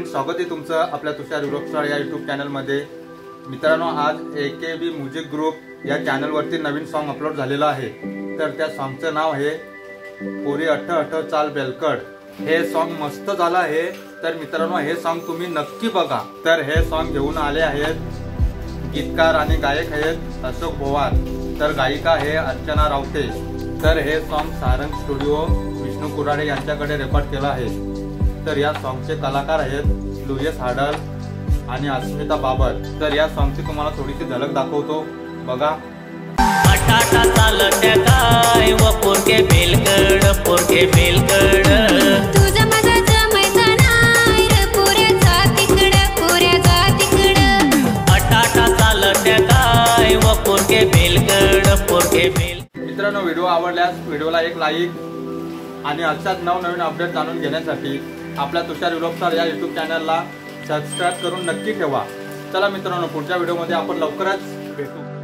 स्वागत आहे तुमचं आपल्या तुषार युरोपस्टार या यूट्यूब चॅनलमध्ये। मित्रांनो, आज AKB म्युझिक ग्रुप या चॅनलवरती नवीन सॉन्ग अपलोड झालेलं आहे। तर त्या सॉन्गचं नाव आहे पोरी अठ अठ चाल बेलकड। हे सॉन्ग मस्त झालं आहे। तर मित्रांनो, हे सॉन्ग तुम्ही नक्की बघा। तर हे सॉन्ग घेऊन आले आहेत गीतकार आणि गायक आहेत अशोक बोवार, तर गायिका आहे अर्चना रावते। तर हे सॉन्ग सारंग स्टुडिओ विष्णू कुराडे यांच्याकडे रेकॉर्ड केलं आहे। तर या सॉन्गचे कलाकार आहेत लुईस हाडल आणि अस्मिता बाबर। तर या सॉन्गची तुम्हाला थोडीशी झलक दाखवतो, बघा। बटाटा चालत्या काय व पोरके बेलकड पोरके बेलकड तुझा माझा जमायचा नाही रे पुऱ्याचा तिकड बटाटा चालत्या काय व पोरके बेलकड पोरके बेल। मित्रांनो, व्हिडिओ आवडल्यास व्हिडिओला एक लाईक आणि अशाच नवनवीन अपडेट जाणून घेण्यासाठी आपल्या तुषार युरोपस्टार या यूट्यूब चॅनलला सबस्क्राईब करून नक्की ठेवा। चला मित्रांनो, पुढच्या व्हिडिओमध्ये आपण लवकरच भेटू।